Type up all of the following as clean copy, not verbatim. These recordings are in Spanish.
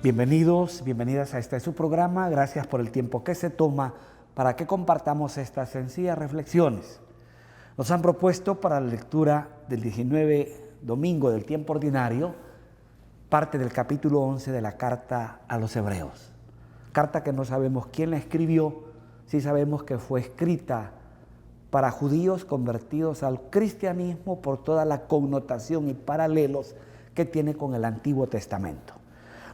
Bienvenidos, bienvenidas a este su programa. Gracias por el tiempo que se toma para que compartamos estas sencillas reflexiones. Nos han propuesto para la lectura del 19 domingo del tiempo ordinario parte del capítulo 11 de la carta a los Hebreos. Carta que no sabemos quién la escribió, sí sabemos que fue escrita para judíos convertidos al cristianismo por toda la connotación y paralelos que tiene con el Antiguo Testamento.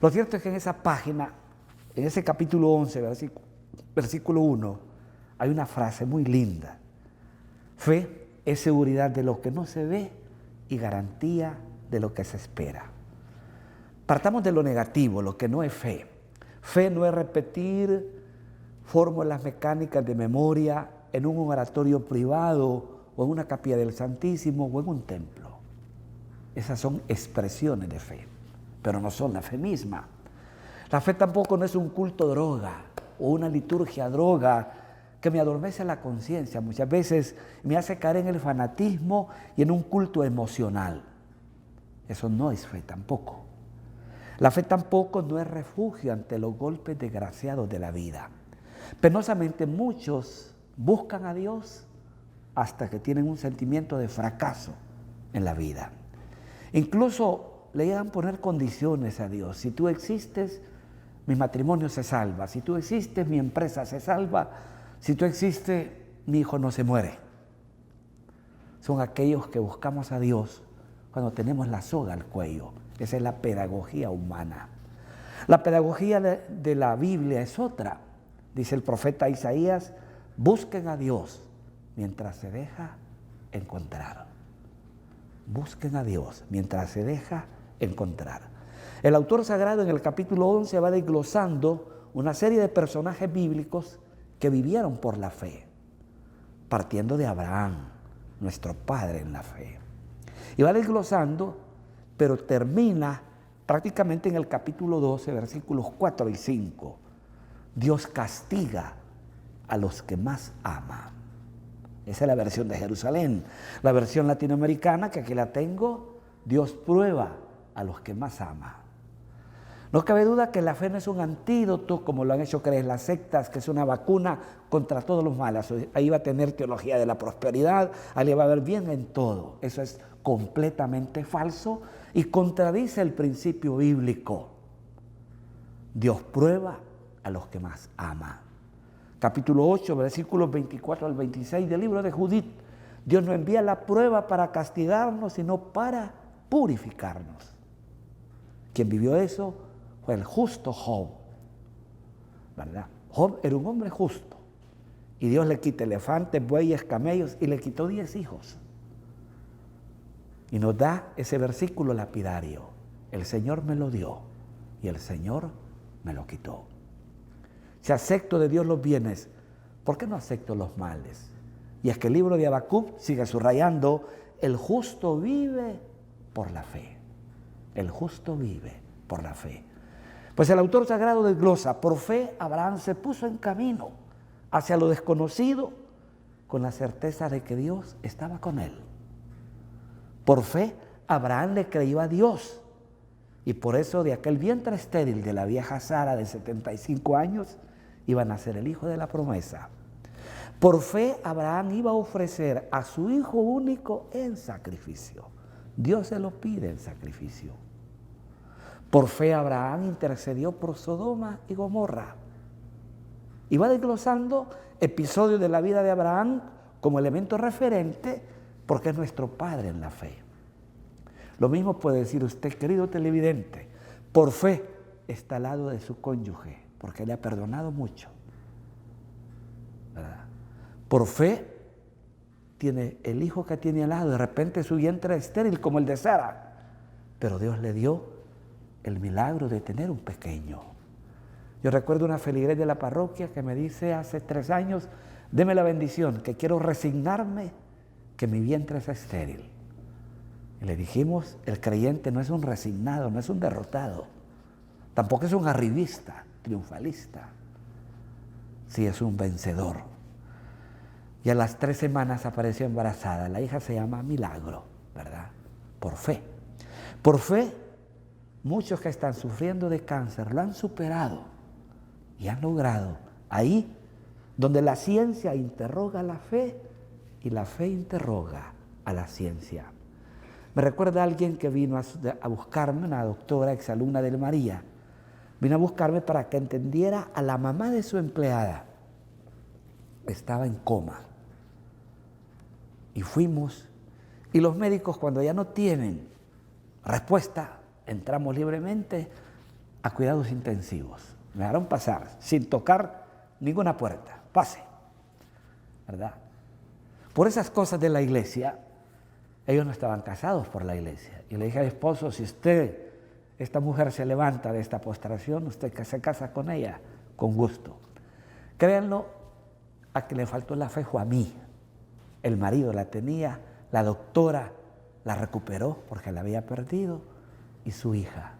Lo cierto es que en esa página, en ese capítulo 11, versículo 1, hay una frase muy linda. Fe es seguridad de lo que no se ve y garantía de lo que se espera. Partamos de lo negativo, lo que no es fe. Fe no es repetir fórmulas mecánicas de memoria en un oratorio privado o en una capilla del Santísimo o en un templo. Esas son expresiones de fe, pero no son la fe misma. La fe tampoco no es un culto droga o una liturgia droga que me adormece la conciencia. Muchas veces me hace caer en el fanatismo y en un culto emocional. Eso no es fe tampoco. La fe tampoco no es refugio ante los golpes desgraciados de la vida. Penosamente muchos buscan a Dios hasta que tienen un sentimiento de fracaso en la vida. Incluso le llegan a poner condiciones a Dios. Si tú existes, mi matrimonio se salva. Si tú existes, mi empresa se salva. Si tú existes, mi hijo no se muere. Son aquellos que buscamos a Dios cuando tenemos la soga al cuello. Esa es la pedagogía humana. La pedagogía de la Biblia es otra. Dice el profeta Isaías, busquen a Dios mientras se deja encontrar. Busquen a Dios mientras se deja encontrar. El autor sagrado en el capítulo 11 va desglosando una serie de personajes bíblicos que vivieron por la fe, partiendo de Abraham, nuestro padre en la fe. Y va desglosando, pero termina prácticamente en el capítulo 12, versículos 4 y 5. Dios castiga a los que más ama. Esa es la versión de Jerusalén. La versión latinoamericana, que aquí la tengo, Dios prueba a los que más ama. No cabe duda que la fe no es un antídoto, como lo han hecho creer las sectas, que es una vacuna contra todos los males. Ahí va a tener teología de la prosperidad, ahí le va a ver bien en todo. Eso es completamente falso y contradice el principio bíblico. Dios prueba a los que más ama. Capítulo 8, versículos 24 al 26 del libro de Judith. Dios no envía la prueba para castigarnos, sino para purificarnos. Quien vivió eso fue el justo Job, ¿verdad? Job era un hombre justo y Dios le quita elefantes, bueyes, camellos y le quitó 10 hijos. Y nos da ese versículo lapidario. El Señor me lo dio y el Señor me lo quitó. Si acepto de Dios los bienes, ¿por qué no acepto los males? Y es que el libro de Habacuc sigue subrayando, el justo vive por la fe. El justo vive por la fe. Pues el autor sagrado desglosa, por fe Abraham se puso en camino hacia lo desconocido con la certeza de que Dios estaba con él. Por fe Abraham le creyó a Dios y por eso de aquel vientre estéril de la vieja Sara de 75 años iba a nacer el hijo de la promesa. Por fe Abraham iba a ofrecer a su hijo único en sacrificio. Dios se lo pide en sacrificio. Por fe Abraham intercedió por Sodoma y Gomorra. Y va desglosando episodios de la vida de Abraham como elemento referente porque es nuestro padre en la fe. Lo mismo puede decir usted, querido televidente, por fe está al lado de su cónyuge, porque le ha perdonado mucho, ¿verdad? Por fe tiene el hijo que tiene al lado, de repente su vientre es estéril como el de Sara, pero Dios le dio el milagro de tener un pequeño. Yo recuerdo una feligrés de la parroquia que me dice hace 3 años, deme la bendición, que quiero resignarme que mi vientre es estéril. Y le dijimos, el creyente no es un resignado, no es un derrotado, tampoco es un arribista, triunfalista, sí es un vencedor. Y a las 3 semanas apareció embarazada, la hija se llama Milagro, ¿verdad? Por fe. Por fe muchos que están sufriendo de cáncer lo han superado y han logrado ahí donde la ciencia interroga a la fe y la fe interroga a la ciencia. Me recuerda a alguien que vino a buscarme, una doctora, exalumna del María, vino a buscarme para que entendiera a la mamá de su empleada. Estaba en coma. Y fuimos, y los médicos cuando ya no tienen respuesta, entramos libremente a cuidados intensivos. Me dejaron pasar sin tocar ninguna puerta. Pase, ¿verdad? Por esas cosas de la iglesia, ellos no estaban casados por la iglesia. Y le dije al esposo, si esta mujer se levanta de esta postración, usted que se casa con ella, con gusto. Créanlo, a que le faltó la fe fue a mí. El marido la tenía, la doctora la recuperó porque la había perdido, y su hija.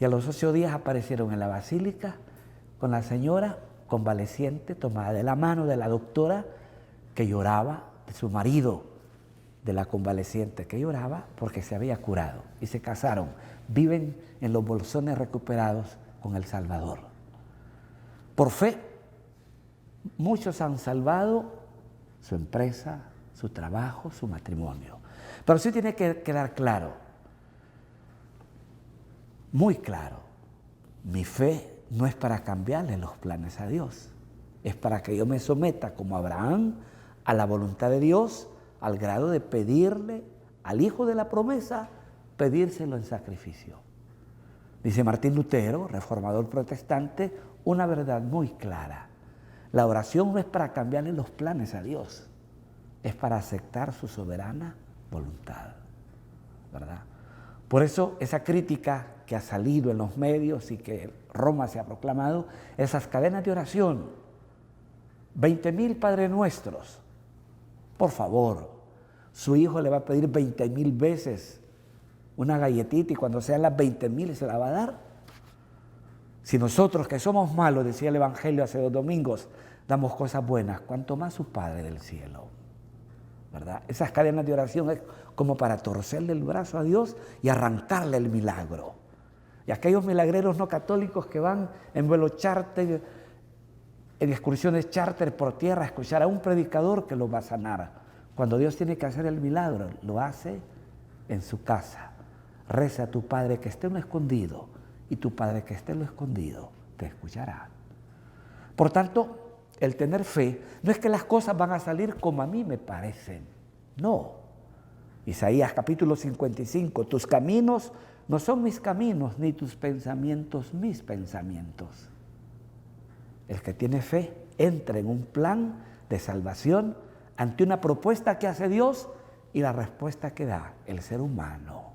Y a los 8 días aparecieron en la basílica con la señora convaleciente, tomada de la mano de la doctora que lloraba, de su marido, de la convaleciente que lloraba porque se había curado. Y se casaron. Viven en los bolsones recuperados con el Salvador. Por fe, muchos han salvado su empresa, su trabajo, su matrimonio. Pero sí tiene que quedar claro, muy claro, mi fe no es para cambiarle los planes a Dios, es para que yo me someta como Abraham a la voluntad de Dios, al grado de pedirle al hijo de la promesa, pedírselo en sacrificio. Dice Martín Lutero, reformador protestante, una verdad muy clara. La oración no es para cambiarle los planes a Dios, es para aceptar su soberana voluntad, ¿verdad? Por eso esa crítica que ha salido en los medios y que Roma se ha proclamado, esas cadenas de oración, 20,000 Padre Nuestros, por favor, su hijo le va a pedir 20,000 veces una galletita y cuando sean las 20,000 se la va a dar. Si nosotros que somos malos, decía el Evangelio hace 2 domingos, damos cosas buenas, cuanto más su Padre del cielo, ¿verdad? Esas cadenas de oración es como para torcerle el brazo a Dios y arrancarle el milagro. Y aquellos milagreros no católicos que van en vuelo charter, en excursiones charter por tierra a escuchar a un predicador que los va a sanar. Cuando Dios tiene que hacer el milagro, lo hace en su casa. Reza a tu Padre que esté en lo escondido y tu Padre que esté en lo escondido te escuchará. Por tanto, el tener fe no es que las cosas van a salir como a mí me parecen. No. Isaías capítulo 55, tus caminos no son mis caminos, ni tus pensamientos mis pensamientos. El que tiene fe entra en un plan de salvación ante una propuesta que hace Dios y la respuesta que da el ser humano.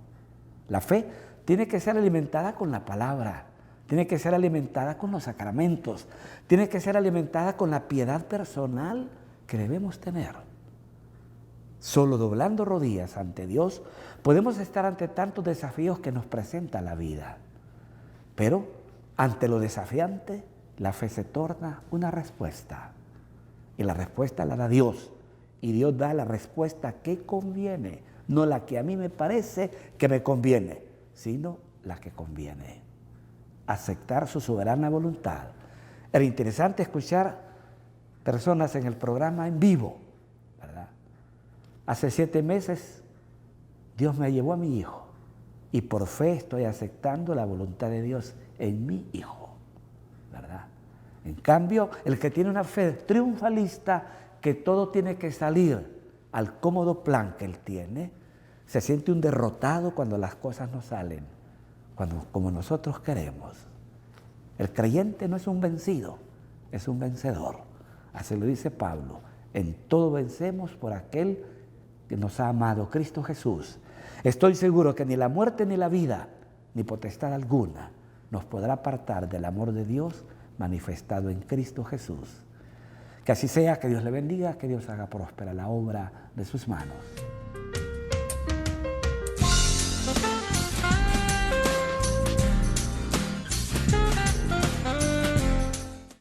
La fe tiene que ser alimentada con la palabra, tiene que ser alimentada con los sacramentos, tiene que ser alimentada con la piedad personal que debemos tener. Solo doblando rodillas ante Dios podemos estar ante tantos desafíos que nos presenta la vida. Pero ante lo desafiante, la fe se torna una respuesta. Y la respuesta la da Dios. Y Dios da la respuesta que conviene, no la que a mí me parece que me conviene, sino la que conviene. Aceptar su soberana voluntad. Era interesante escuchar personas en el programa en vivo, ¿verdad? Hace 7 meses Dios me llevó a mi hijo y por fe estoy aceptando la voluntad de Dios en mi hijo, ¿verdad? En cambio, el que tiene una fe triunfalista, que todo tiene que salir al cómodo plan que él tiene, se siente un derrotado cuando las cosas no salen, como nosotros queremos. El creyente no es un vencido, es un vencedor. Así lo dice Pablo, en todo vencemos por aquel que nos ha amado, Cristo Jesús. Estoy seguro que ni la muerte ni la vida, ni potestad alguna, nos podrá apartar del amor de Dios manifestado en Cristo Jesús. Que así sea, que Dios le bendiga, que Dios haga próspera la obra de sus manos.